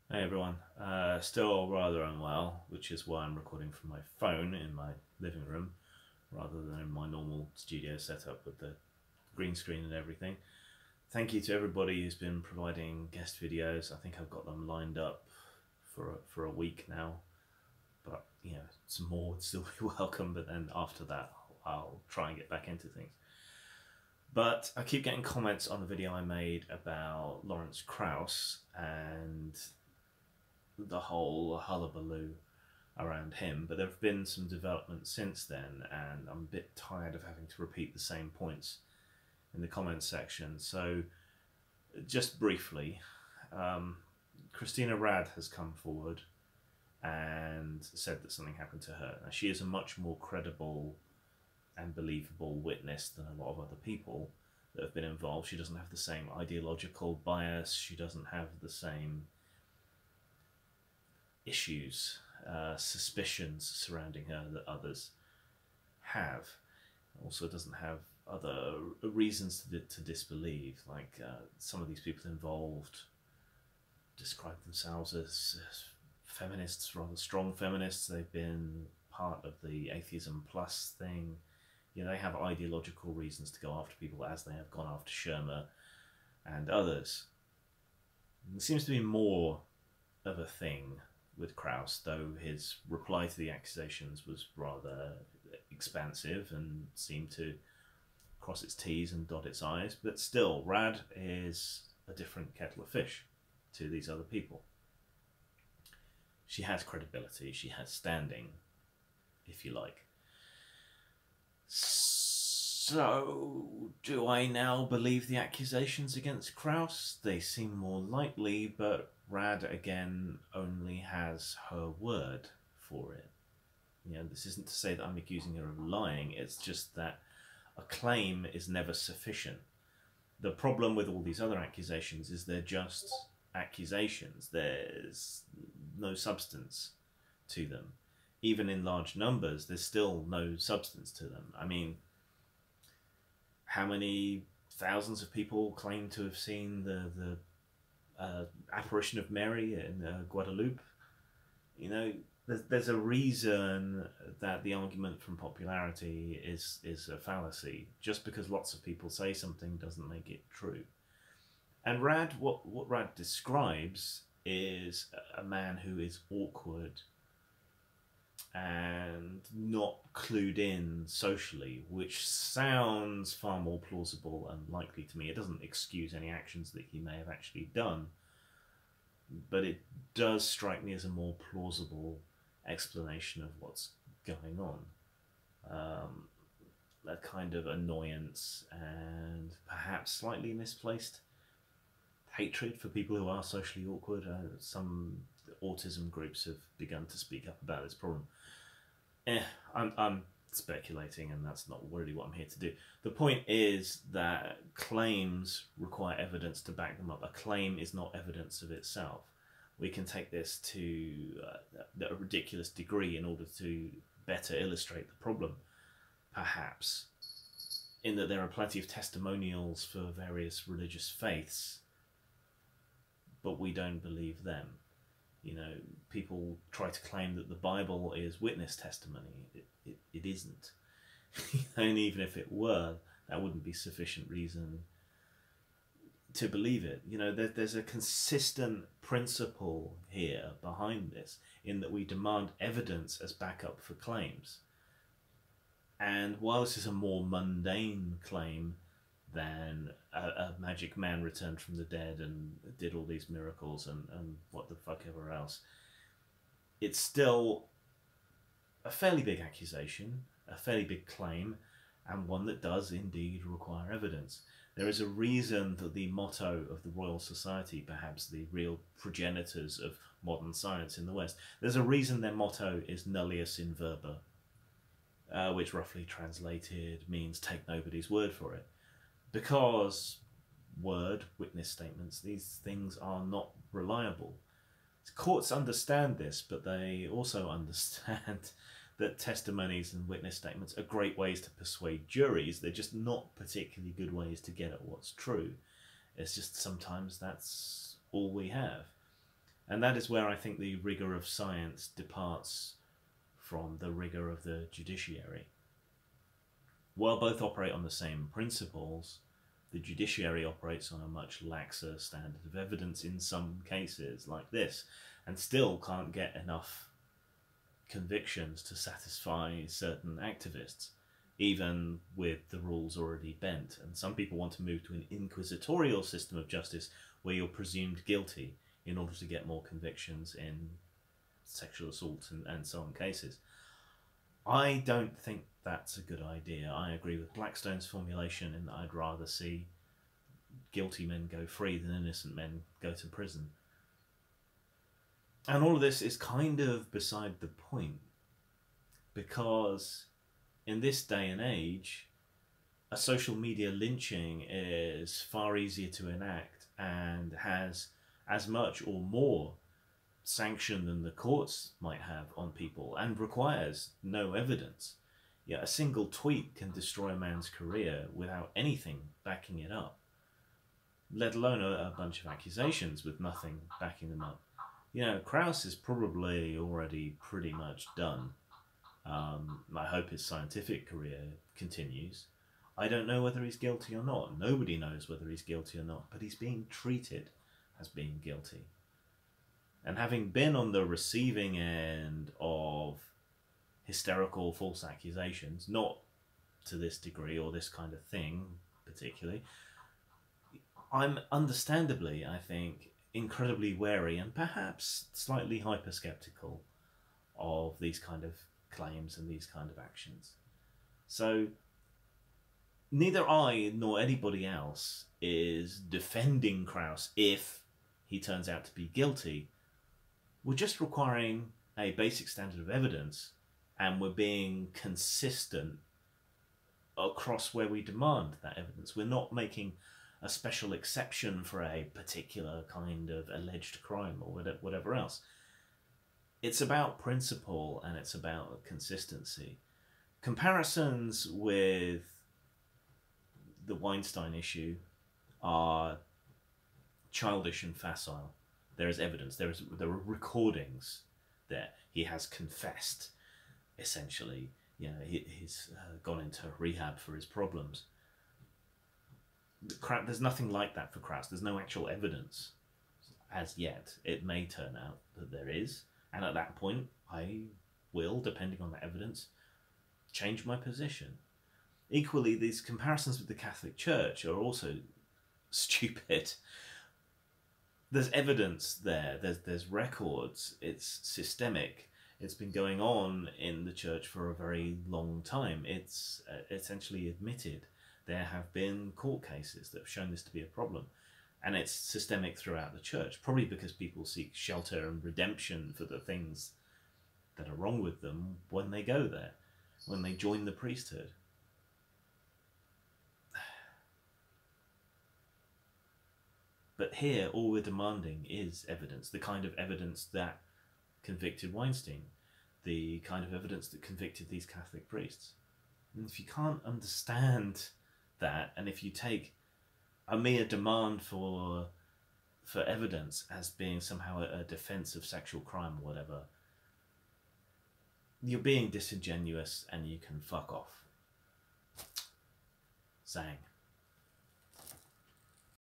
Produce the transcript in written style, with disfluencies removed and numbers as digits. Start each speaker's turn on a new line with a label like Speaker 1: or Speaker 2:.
Speaker 1: Hey everyone, still rather unwell, which is why I'm recording from my phone in my living room rather than in my normal studio setup with the green screen and everything. Thank you to everybody who's been providing guest videos. I think I've got them lined up for a week now, but some more would still be welcome. But then after that, I'll try and get back into things. But I keep getting comments on the video I made about Lawrence Krauss and the whole hullabaloo around him, but there have been some developments since then, and I'm a bit tired of having to repeat the same points in the comments section. So, just briefly, Cristina Rad has come forward and said that something happened to her. Now, she is a much more credible and believable witness than a lot of other people that have been involved. She doesn't have the same ideological bias, she doesn't have the same issues, suspicions surrounding her that others have. Also, doesn't have other reasons to disbelieve. Like some of these people involved describe themselves as feminists, rather strong feminists. They've been part of the Atheism Plus thing. They have ideological reasons to go after people, as they have gone after Shermer and others. There seems to be more of a thing with Krauss, though his reply to the accusations was rather expansive and seemed to cross its T's and dot its I's. But still, Rad is a different kettle of fish to these other people. She has credibility, she has standing, if you like. So, do I now believe the accusations against Krauss? They seem more likely, but Rad again only has her word for it. This isn't to say that I'm accusing her of lying, it's just that a claim is never sufficient. The problem with all these other accusations is they're just accusations. There's no substance to them. Even in large numbers, there's still no substance to them. I mean, how many thousands of people claim to have seen the apparition of Mary in Guadeloupe? There's a reason that the argument from popularity is a fallacy. Just because lots of people say something doesn't make it true. And what Rad describes is a man who is awkward and not clued in socially, which sounds far more plausible and likely to me. It doesn't excuse any actions that he may have actually done, but it does strike me as a more plausible explanation of what's going on. A kind of annoyance and perhaps slightly misplaced hatred for people who are socially awkward. Some autism groups have begun to speak up about this problem. I'm speculating, and that's not really what I'm here to do. The point is that claims require evidence to back them up. A claim is not evidence of itself. We can take this to a ridiculous degree in order to better illustrate the problem, perhaps, in that there are plenty of testimonials for various religious faiths, but we don't believe them. People try to claim that the Bible is witness testimony. It isn't. And even if it were, that wouldn't be sufficient reason to believe it. There's a consistent principle here behind this, in that we demand evidence as backup for claims. And while this is a more mundane claim than a magic man returned from the dead and did all these miracles and what the fuck ever else, it's still a fairly big accusation, a fairly big claim, and one that does indeed require evidence. There is a reason that the motto of the Royal Society, perhaps the real progenitors of modern science in the West, there's a reason their motto is nullius in verba, which roughly translated means take nobody's word for it. Because witness statements, these things are not reliable. Courts understand this, but they also understand that testimonies and witness statements are great ways to persuade juries. They're just not particularly good ways to get at what's true. It's just sometimes that's all we have. And that is where I think the rigour of science departs from the rigour of the judiciary. While both operate on the same principles, the judiciary operates on a much laxer standard of evidence in some cases, like this, and still can't get enough convictions to satisfy certain activists, even with the rules already bent. And some people want to move to an inquisitorial system of justice where you're presumed guilty in order to get more convictions in sexual assault and so on cases. I don't think that's a good idea. I agree with Blackstone's formulation in that I'd rather see guilty men go free than innocent men go to prison. And all of this is kind of beside the point, because in this day and age, a social media lynching is far easier to enact and has as much or more sanction than the courts might have on people, and requires no evidence. Yeah, a single tweet can destroy a man's career without anything backing it up, let alone a bunch of accusations with nothing backing them up. You know, Krauss is probably already pretty much done. I hope his scientific career continues. I don't know whether he's guilty or not. Nobody knows whether he's guilty or not, but he's being treated as being guilty. And having been on the receiving end of hysterical false accusations, not to this degree or this kind of thing particularly, I'm understandably, I think, incredibly wary and perhaps slightly hyper-skeptical of these kind of claims and these kind of actions. So neither I nor anybody else is defending Krauss if he turns out to be guilty. We're just requiring a basic standard of evidence, and we're being consistent across where we demand that evidence. We're not making a special exception for a particular kind of alleged crime or whatever else. It's about principle and it's about consistency. Comparisons with the Weinstein issue are childish and facile. There is evidence. There are recordings there. He has confessed, essentially. You know, he's gone into rehab for his problems. There's nothing like that for Krauss. There's no actual evidence as yet. It may turn out that there is, and at that point, I will, depending on the evidence, change my position. Equally, these comparisons with the Catholic Church are also stupid. There's evidence there. There's records. It's systemic. It's been going on in the church for a very long time. It's essentially admitted. There have been court cases that have shown this to be a problem. And it's systemic throughout the church, probably because people seek shelter and redemption for the things that are wrong with them when they go there, when they join the priesthood. But here, all we're demanding is evidence, the kind of evidence that convicted Weinstein, the kind of evidence that convicted these Catholic priests. And if you can't understand that, and if you take a mere demand for evidence as being somehow a defense of sexual crime or whatever, you're being disingenuous and you can fuck off. Zang.